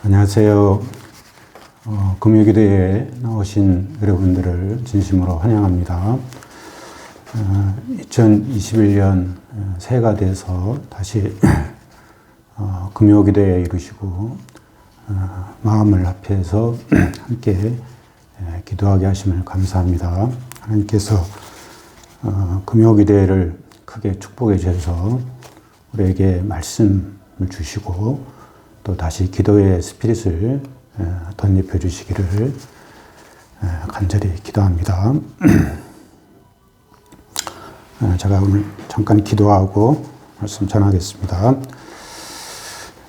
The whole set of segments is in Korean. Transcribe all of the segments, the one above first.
안녕하세요. 금요기도에 나오신 여러분들을 진심으로 환영합니다. 2021년 새해가 돼서 다시 금요기도에 이루시고 마음을 합해서 함께 기도하게 하심을 감사합니다. 하나님께서 금요기도를 크게 축복해 주셔서 우리에게 말씀을 주시고 또 다시 기도의 스피릿을 덧입혀 주시기를 간절히 기도합니다. 제가 오늘 잠깐 기도하고 말씀 전하겠습니다.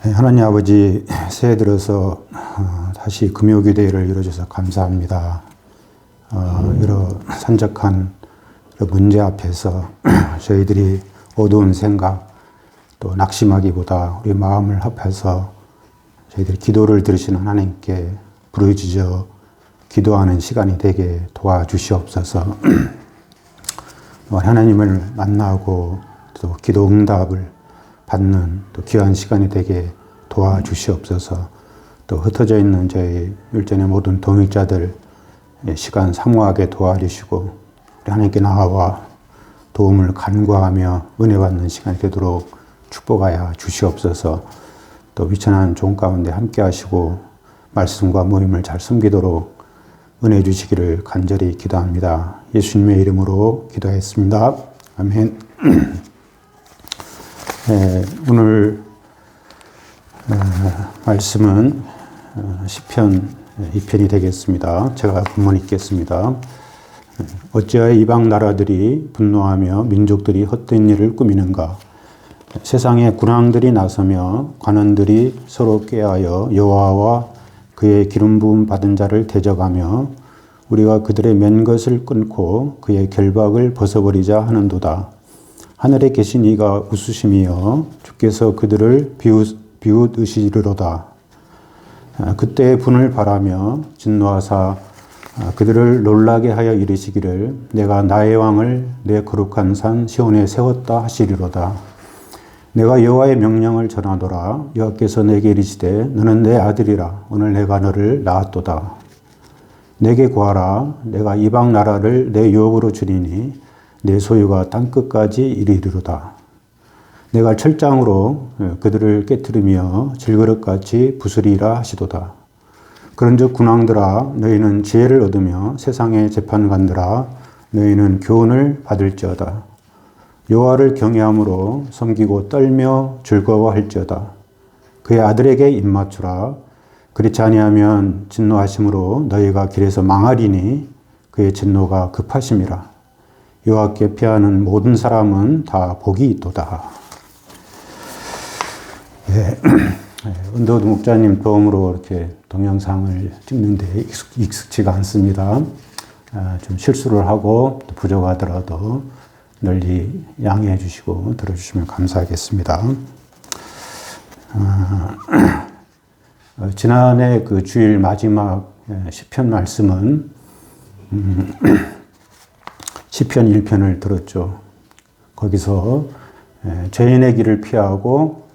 하나님 아버지, 새해 들어서 다시 금요기도회를 이루어주셔서 감사합니다. 여러 산적한 문제 앞에서 저희들이 어두운 생각 또 낙심하기보다 우리 마음을 합해서 저희들이 기도를 들으시는 하나님께 부르짖어 기도하는 시간이 되게 도와주시옵소서. 하나님을 만나고 또 기도 응답을 받는 또 귀한 시간이 되게 도와주시옵소서. 또 흩어져 있는 저희 율전의 모든 동역자들 시간 사모하게 도와주시고 우리 하나님께 나아와 도움을 간구하며 은혜 받는 시간이 되도록 축복하여 주시옵소서. 또 비천한 종 가운데 함께 하시고 말씀과 모임을 잘 숨기도록 은혜 주시기를 간절히 기도합니다. 예수님의 이름으로 기도했습니다. 아멘. 오늘 말씀은 시편 2편이 되겠습니다. 제가 본문 읽겠습니다. 어찌하여 이방 나라들이 분노하며 민족들이 헛된 일을 꾸미는가? 세상에 군왕들이 나서며 관원들이 서로 꾀하여 여호와와 그의 기름 부음 받은 자를 대적하며 우리가 그들의 맨 것을 끊고 그의 결박을 벗어버리자 하는도다. 하늘에 계신 이가 웃으심이여 주께서 그들을 비웃으시리로다. 그때의 분을 바라며 진노하사 그들을 놀라게 하여 이르시기를 내가 나의 왕을 내 거룩한 산 시온에 세웠다 하시리로다. 내가 여호와의 명령을 전하노라. 여호와께서 내게 이르시되 너는 내 아들이라. 오늘 내가 너를 낳았도다. 내게 구하라. 내가 이방 나라를 내 유업으로 주리니 내 소유가 땅끝까지 이르리로다. 내가 철장으로 그들을 깨뜨리며 질그릇같이 부수리라 하시도다. 그런즉 군왕들아 너희는 지혜를 얻으며 세상의 재판관들아 너희는 교훈을 받을지어다. 여호와를 경외함으로 섬기고 떨며 즐거워할지어다. 그의 아들에게 입맞추라. 그렇지 아니하면 진노하심으로 너희가 길에서 망하리니 그의 진노가 급하심이라. 여호와께 피하는 모든 사람은 다 복이 있도다. 은도드 목자님 도움으로 이렇게 동영상을 찍는데 익숙치가 않습니다. 좀 실수를 하고 또 부족하더라도 널리 양해해 주시고 들어주시면 감사하겠습니다. 지난해 그 주일 마지막 시편 말씀은 시편 1편을 들었죠. 거기서 죄인의 길을 피하고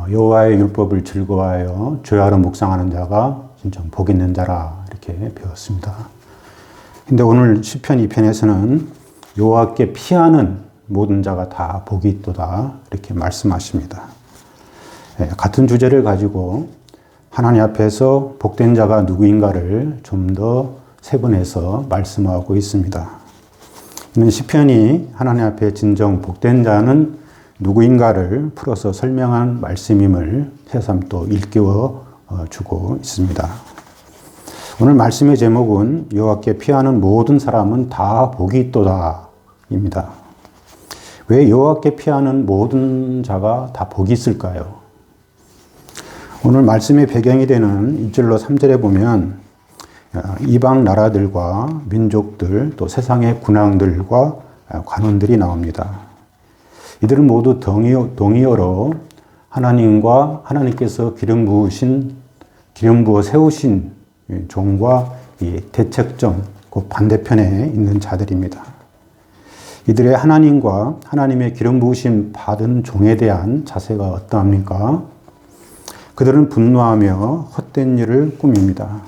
여호와의 율법을 즐거워하여 죄하러 묵상하는 자가 진정 복 있는 자라 이렇게 배웠습니다. 근데 오늘 시편 2편에서는 여호와께 피하는 모든 자가 다 복이 있도다 이렇게 말씀하십니다. 같은 주제를 가지고 하나님 앞에서 복된 자가 누구인가를 좀 더 세분해서 말씀하고 있습니다. 이는 시편이 하나님 앞에 진정 복된 자는 누구인가를 풀어서 설명한 말씀임을 새삼 또 일깨워 주고 있습니다. 오늘 말씀의 제목은 여호와께 피하는 모든 사람은 다 복이 있도다 입니다. 왜 여호와께 피하는 모든 자가 다 복이 있을까요? 오늘 말씀의 배경이 되는 1절로 3절에 보면 이방 나라들과 민족들 또 세상의 군왕들과 관원들이 나옵니다. 이들은 모두 동의어로 하나님과 하나님께서 기름 부어 세우신 종과 이 대척점, 그 반대편에 있는 자들입니다. 이들의 하나님과 하나님의 기름 부으심 받은 종에 대한 자세가 어떠합니까? 그들은 분노하며 헛된 일을 꾸밉니다.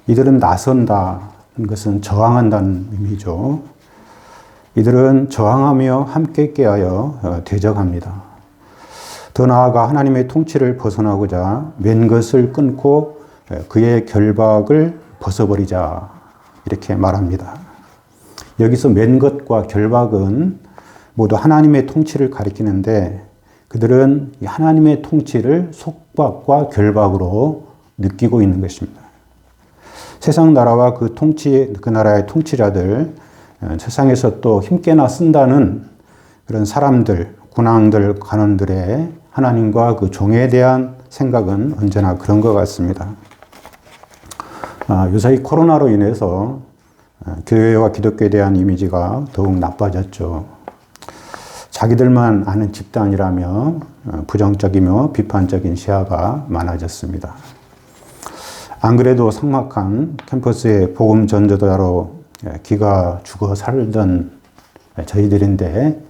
이들은 나선다는 것은 저항한다는 의미죠. 이들은 저항하며 함께 깨하여 대적합니다. 더 나아가 하나님의 통치를 벗어나고자 맨 것을 끊고 그의 결박을 벗어버리자 이렇게 말합니다. 여기서 맨 것과 결박은 모두 하나님의 통치를 가리키는데 그들은 하나님의 통치를 속박과 결박으로 느끼고 있는 것입니다. 세상 나라와 그 나라의 통치자들, 세상에서 또 힘께나 쓴다는 그런 사람들, 군왕들, 관원들의 하나님과 그 종에 대한 생각은 언제나 그런 것 같습니다. 요새 코로나로 인해서 교회와 기독교에 대한 이미지가 더욱 나빠졌죠. 자기들만 아는 집단이라며 부정적이며 비판적인 시야가 많아졌습니다. 안 그래도 삭막한 캠퍼스의 복음 전도자로 기가 죽어 살던 저희들인데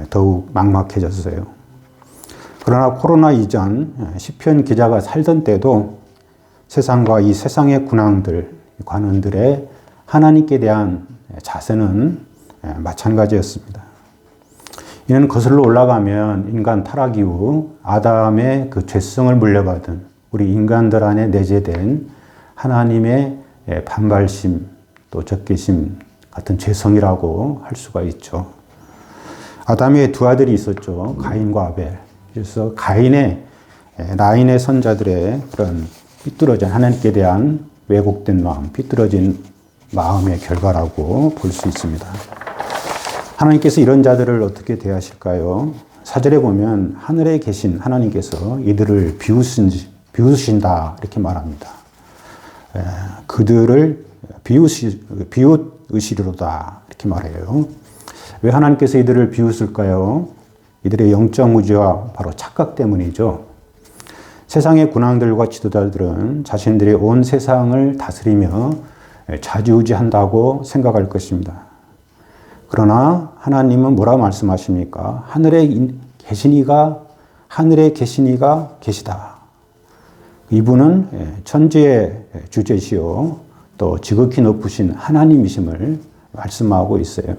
더욱 막막해졌어요. 그러나 코로나 이전 시편 기자가 살던 때도 세상과 이 세상의 군왕들, 관원들의 하나님께 대한 자세는 마찬가지였습니다. 이는 거슬러 올라가면 인간 타락 이후 아담의 그 죄성을 물려받은 우리 인간들 안에 내재된 하나님의 반발심 또 적개심 같은 죄성이라고 할 수가 있죠. 아담의 두 아들이 있었죠. 가인과 아벨. 그래서 가인의 라인의 선자들의 그런 삐뚤어진 하나님께 대한 왜곡된 마음, 삐뚤어진 마음의 결과라고 볼 수 있습니다. 하나님께서 이런 자들을 어떻게 대하실까요? 4절에 보면 하늘에 계신 하나님께서 이들을 비웃으신다 이렇게 말합니다. 그들을 비웃으시리로다 이렇게 말해요. 왜 하나님께서 이들을 비웃을까요? 이들의 영적 무지와 바로 착각 때문이죠. 세상의 군왕들과 지도자들은 자신들이 온 세상을 다스리며 좌지우지한다고 생각할 것입니다. 그러나 하나님은 뭐라고 말씀하십니까? 하늘에 계신 이가 계시다. 이분은 천지의 주제시요 또 지극히 높으신 하나님이심을 말씀하고 있어요.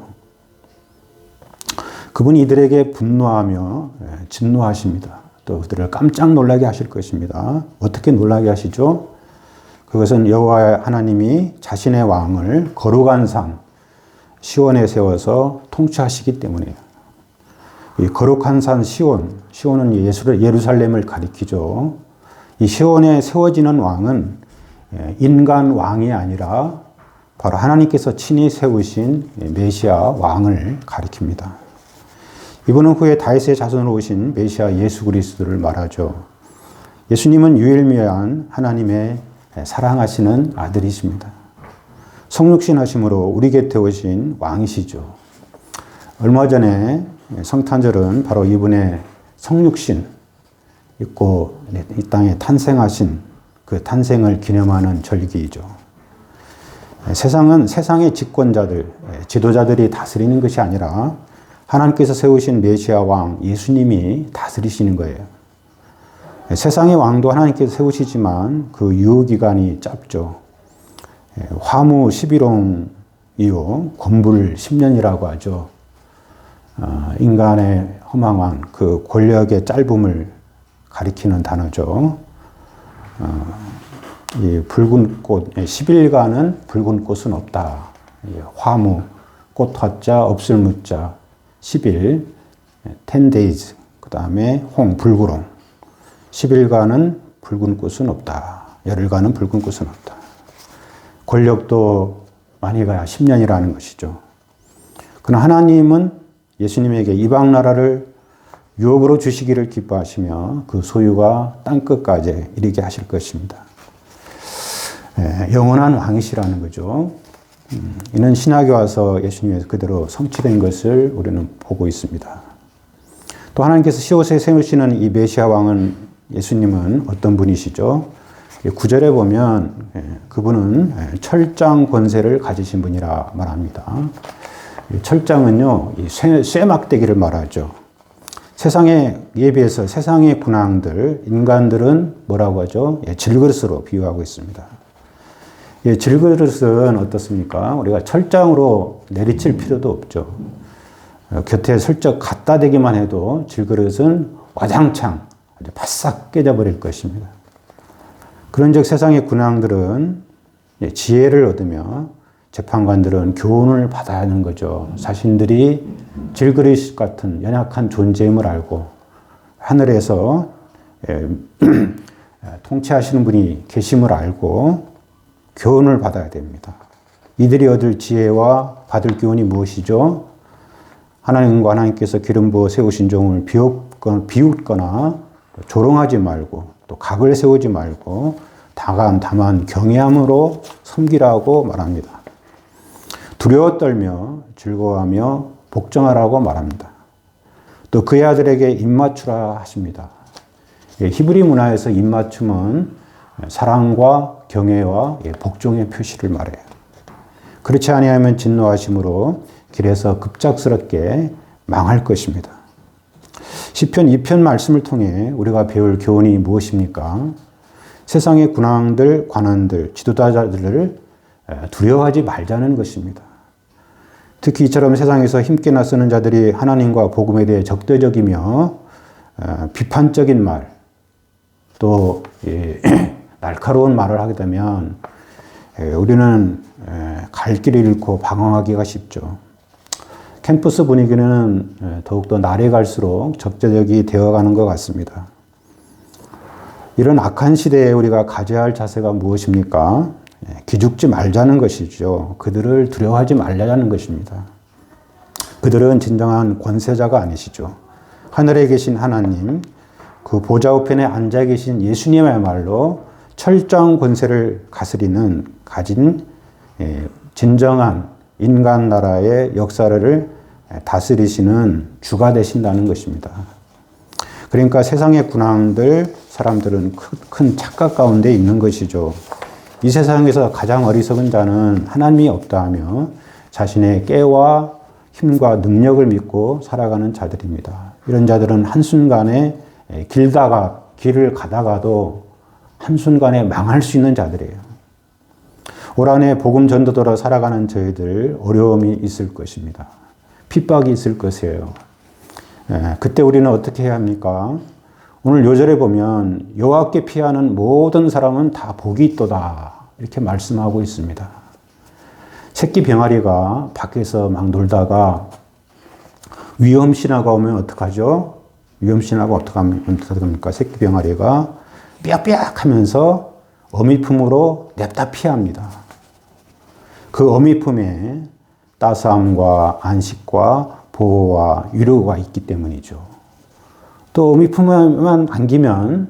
그분이 이들에게 분노하며 진노하십니다. 또 그들을 깜짝 놀라게 하실 것입니다. 어떻게 놀라게 하시죠? 그것은 여호와 하나님이 자신의 왕을 거룩한 산 시온에 세워서 통치하시기 때문이에요. 이 거룩한 산 시온은 예루살렘을 가리키죠. 이 시온에 세워지는 왕은 인간 왕이 아니라 바로 하나님께서 친히 세우신 메시아 왕을 가리킵니다. 이분은 후에 다윗의 자손으로 오신 메시아 예수 그리스도를 말하죠. 예수님은 유일무이한 하나님의 사랑하시는 아들이십니다. 성육신하심으로 우리 곁에 오신 왕이시죠. 얼마 전에 성탄절은 바로 이분의 성육신 있고 이 땅에 탄생하신 그 탄생을 기념하는 절기이죠. 세상은 세상의 집권자들, 지도자들이 다스리는 것이 아니라 하나님께서 세우신 메시아 왕 예수님이 다스리시는 거예요. 세상의 왕도 하나님께서 세우시지만 그 유효기간이 짧죠. 화무 11홍 이후 권불 10년이라고 하죠. 인간의 허망한 그 권력의 짧음을 가리키는 단어죠. 이 붉은 꽃, 10일간은 붉은 꽃은 없다. 화무, 꽃 화자, 없을 무자, 10일, 10 days, 그 다음에 홍, 불구롱. 10일간은 붉은 꽃은 없다. 열흘간은 붉은 꽃은 없다. 권력도 많이 가야 10년이라는 것이죠. 그러나 하나님은 예수님에게 이방 나라를 유업으로 주시기를 기뻐하시며 그 소유가 땅끝까지 이르게 하실 것입니다. 영원한 왕이시라는 거죠. 이는 신약에 와서 예수님에서 그대로 성취된 것을 우리는 보고 있습니다. 또 하나님께서 시옷에 세우시는 이 메시아 왕은 예수님은 어떤 분이시죠? 9절에 보면 그분은 철장 권세를 가지신 분이라 말합니다. 철장은요, 이 쇠막대기를 말하죠. 세상에 예비해서 세상의 군왕들, 인간들은 뭐라고 하죠? 예, 질그릇으로 비유하고 있습니다. 예, 질그릇은 어떻습니까? 우리가 철장으로 내리칠 필요도 없죠. 곁에 슬쩍 갖다 대기만 해도 질그릇은 와장창 아주 바싹 깨져버릴 것입니다. 그런즉 세상의 군왕들은 지혜를 얻으며 재판관들은 교훈을 받아야 하는 거죠. 자신들이 질그릇 같은 연약한 존재임을 알고 하늘에서 통치하시는 분이 계심을 알고 교훈을 받아야 됩니다. 이들이 얻을 지혜와 받을 교훈이 무엇이죠? 하나님과 하나님께서 기름 부어 세우신 종을 비웃거나 조롱하지 말고 또 각을 세우지 말고 다만 경외함으로 섬기라고 말합니다. 두려워 떨며 즐거워하며 복종하라고 말합니다. 또 그의 아들에게 입맞추라 하십니다. 히브리 문화에서 입맞춤은 사랑과 경외와 복종의 표시를 말해요. 그렇지 아니하면 진노하심으로 길에서 급작스럽게 망할 것입니다. 시편 2편 말씀을 통해 우리가 배울 교훈이 무엇입니까? 세상의 군왕들, 관원들, 지도자들을 두려워하지 말자는 것입니다. 특히 이처럼 세상에서 힘께나 쓰는 자들이 하나님과 복음에 대해 적대적이며 비판적인 말, 또 날카로운 말을 하게 되면 우리는 갈 길을 잃고 방황하기가 쉽죠. 캠퍼스 분위기는 더욱더 날이 갈수록 적대적이 되어가는 것 같습니다. 이런 악한 시대에 우리가 가져야 할 자세가 무엇입니까? 기죽지 말자는 것이죠. 그들을 두려워하지 말자는 것입니다. 그들은 진정한 권세자가 아니시죠. 하늘에 계신 하나님, 그 보좌 우편에 앉아 계신 예수님이야말로 철저한 권세를 가진 진정한 인간 나라의 역사를 다스리시는 주가 되신다는 것입니다. 그러니까 세상의 군왕들, 사람들은 큰 착각 가운데 있는 것이죠. 이 세상에서 가장 어리석은 자는 하나님이 없다 하며 자신의 깨와 힘과 능력을 믿고 살아가는 자들입니다. 이런 자들은 한순간에 길을 가다가도 한순간에 망할 수 있는 자들이에요. 올 한해 복음 전도도로 살아가는 저희들 어려움이 있을 것입니다. 핍박이 있을 것이에요. 그때 우리는 어떻게 해야 합니까? 오늘 요절에 보면 여호와께 피하는 모든 사람은 다 복이 있도다 이렇게 말씀하고 있습니다. 새끼 병아리가 밖에서 막 놀다가 위험신화가 오면 어떡하죠? 위험신화가 어떡합니까? 새끼 병아리가 삐약삐약 하면서 어미품으로 냅다 피합니다. 그 어미품에 따스함과 안식과 보호와 위로가 있기 때문이죠. 또 어미품만 안기면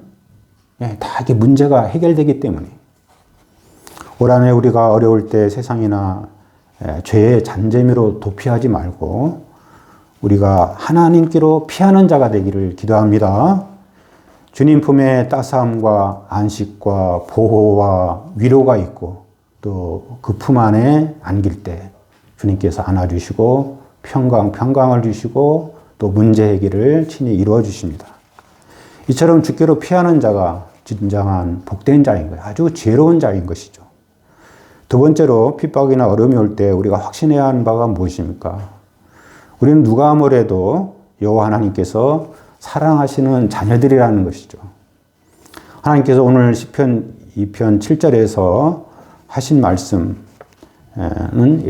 다 이게 문제가 해결되기 때문에 올 한해 우리가 어려울 때 세상이나 죄의 잔재미로 도피하지 말고 우리가 하나님께로 피하는 자가 되기를 기도합니다. 주님 품에 따스함과 안식과 보호와 위로가 있고 또 그 품 안에 안길 때 주님께서 안아주시고 평강을 주시고 또 문제 해결을 친히 이루어 주십니다. 이처럼 주께로 피하는 자가 진정한 복된 자인 거예요. 아주 지혜로운 자인 것이죠. 두 번째로 핍박이나 어려움이 올 때 우리가 확신해야 하는 바가 무엇입니까? 우리는 누가 아무래도 여호와 하나님께서 사랑하시는 자녀들이라는 것이죠. 하나님께서 오늘 시편 2편 7절에서 하신 말씀은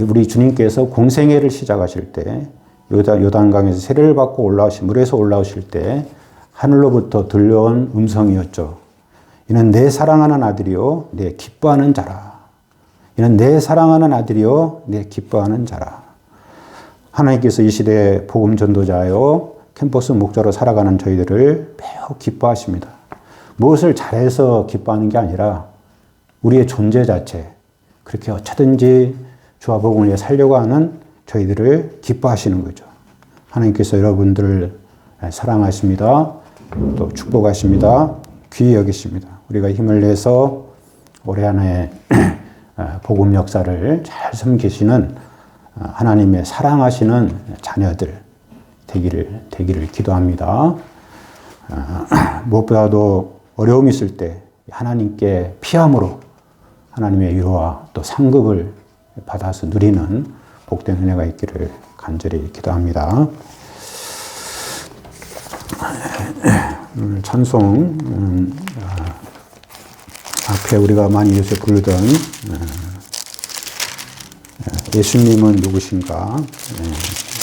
우리 주님께서 공생애를 시작하실 때 요단강에서 세례를 받고 물에서 올라오실 때 하늘로부터 들려온 음성이었죠. 이는 내 사랑하는 아들이요 내 기뻐하는 자라. 이는 내 사랑하는 아들이요 내 기뻐하는 자라. 하나님께서 이 시대의 복음 전도자요 캠퍼스 목자로 살아가는 저희들을 매우 기뻐하십니다. 무엇을 잘해서 기뻐하는 게 아니라 우리의 존재 자체, 그렇게 어쩌든지 주와 복음을 위해 살려고 하는 저희들을 기뻐하시는 거죠. 하나님께서 여러분들을 사랑하십니다. 또 축복하십니다. 귀히 여기십니다. 우리가 힘을 내서 올해 한 해 복음 역사를 잘 섬기시는 하나님의 사랑하시는 자녀들 되기를 기도합니다. 무엇보다도 어려움이 있을 때 하나님께 피함으로 하나님의 위로와 또 상급을 받아서 누리는 복된 은혜가 있기를 간절히 기도합니다. 오늘 찬송 앞에 우리가 많이 요새 부르던 예수님은 누구신가,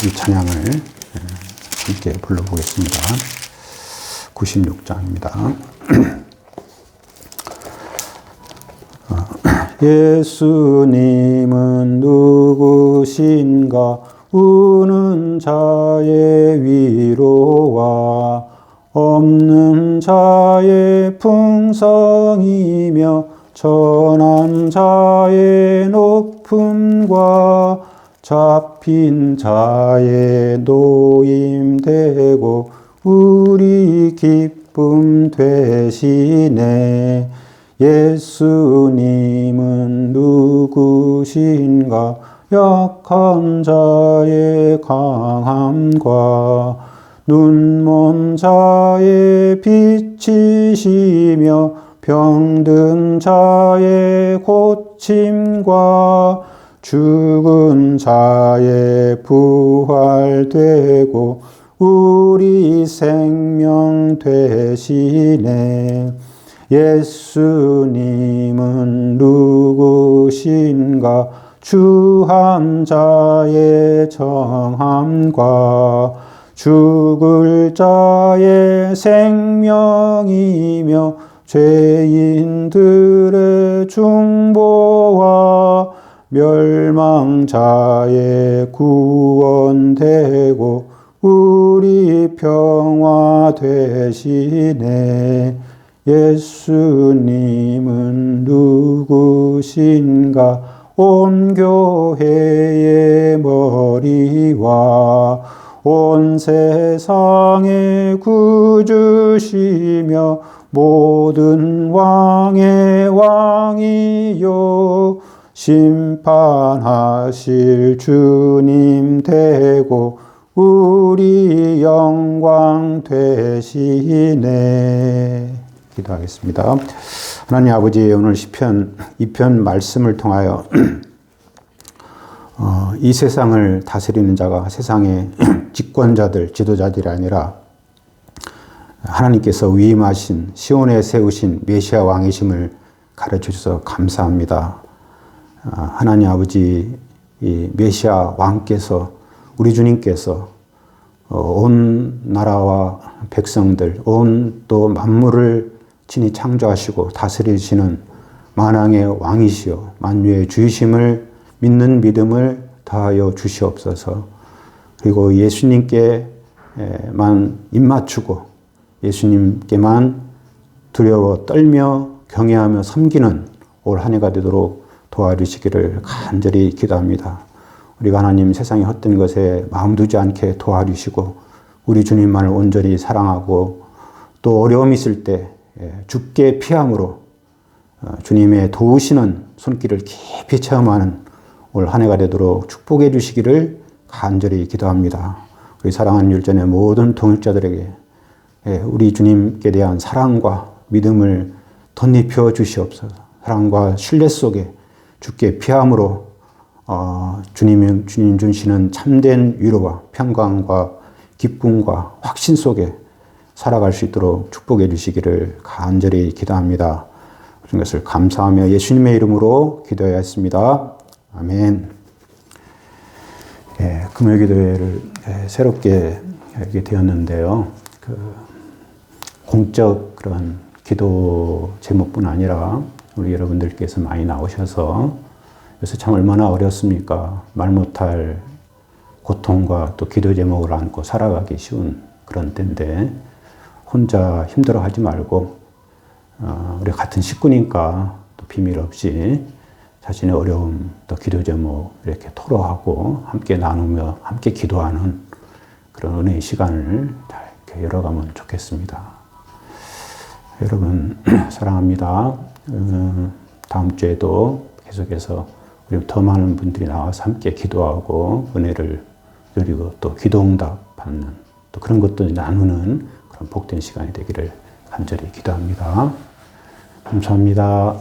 이 찬양을 함께 불러보겠습니다. 96장입니다. 예수님은 누구신가, 우는 자의 위로와 없는 자의 풍성이며 천한 자의 높음과 잡힌 자의 노임되고 우리 기쁨 되시네. 예수님은 누구신가, 약한 자의 강함과 눈먼 자의 빛이시며 병든 자의 고침과 죽은 자의 부활되고 우리 생명 되시네. 예수님은 누구신가, 주한 자의 정함과 죽을 자의 생명이며 죄인들의 중보와 멸망자의 구원되고 우리 평화 되시네. 예수님은 누구신가, 온 교회의 머리와 온 세상의 구주시며 모든 왕의 왕이요 심판하실 주님 되고 우리 영광 되시네. 기도하겠습니다. 하나님 아버지, 오늘 시편 2편 말씀을 통하여 이 세상을 다스리는 자가 세상의 집권자들, 지도자들이 아니라 하나님께서 위임하신 시온에 세우신 메시아 왕이심을 가르쳐주셔서 감사합니다. 하나님 아버지, 이 메시아 왕께서, 우리 주님께서 온 나라와 백성들, 온 또 만물을 친히 창조하시고 다스리시는 만왕의 왕이시여 만유의 주이심을 믿는 믿음을 더하여 주시옵소서. 그리고 예수님께만 입맞추고 예수님께만 두려워 떨며 경외하며 섬기는 올 한 해가 되도록 도와주시기를 간절히 기도합니다. 우리가 하나님 세상의 헛된 것에 마음 두지 않게 도와주시고 우리 주님만을 온전히 사랑하고 또 어려움이 있을 때 주께 피함으로 주님의 도우시는 손길을 깊이 체험하는 올 한 해가 되도록 축복해 주시기를 간절히 기도합니다. 우리 사랑하는 율전의 모든 동역자들에게 우리 주님께 대한 사랑과 믿음을 덧입혀 주시옵소서. 사랑과 신뢰 속에 주께 피함으로 주님 주시는 참된 위로와 평강과 기쁨과 확신 속에 살아갈 수 있도록 축복해 주시기를 간절히 기도합니다. 그런 것을 감사하며 예수님의 이름으로 기도하였습니다. 아멘. 금요기도회를 새롭게 하게 되었는데요. 공적 그런 기도 제목뿐 아니라 우리 여러분들께서 많이 나오셔서 요새 참 얼마나 어렵습니까? 말 못할 고통과 또 기도 제목을 안고 살아가기 쉬운 그런 때인데 혼자 힘들어하지 말고 우리 같은 식구니까 또 비밀 없이 자신의 어려움 또 기도 제목 이렇게 토로하고 함께 나누며 함께 기도하는 그런 은혜의 시간을 이렇게 열어가면 좋겠습니다. 여러분 사랑합니다. 다음 주에도 계속해서 우리 더 많은 분들이 나와서 함께 기도하고 은혜를 누리고 또 기도 응답 받는 또 그런 것도 나누는 그런 복된 시간이 되기를 간절히 기도합니다. 감사합니다.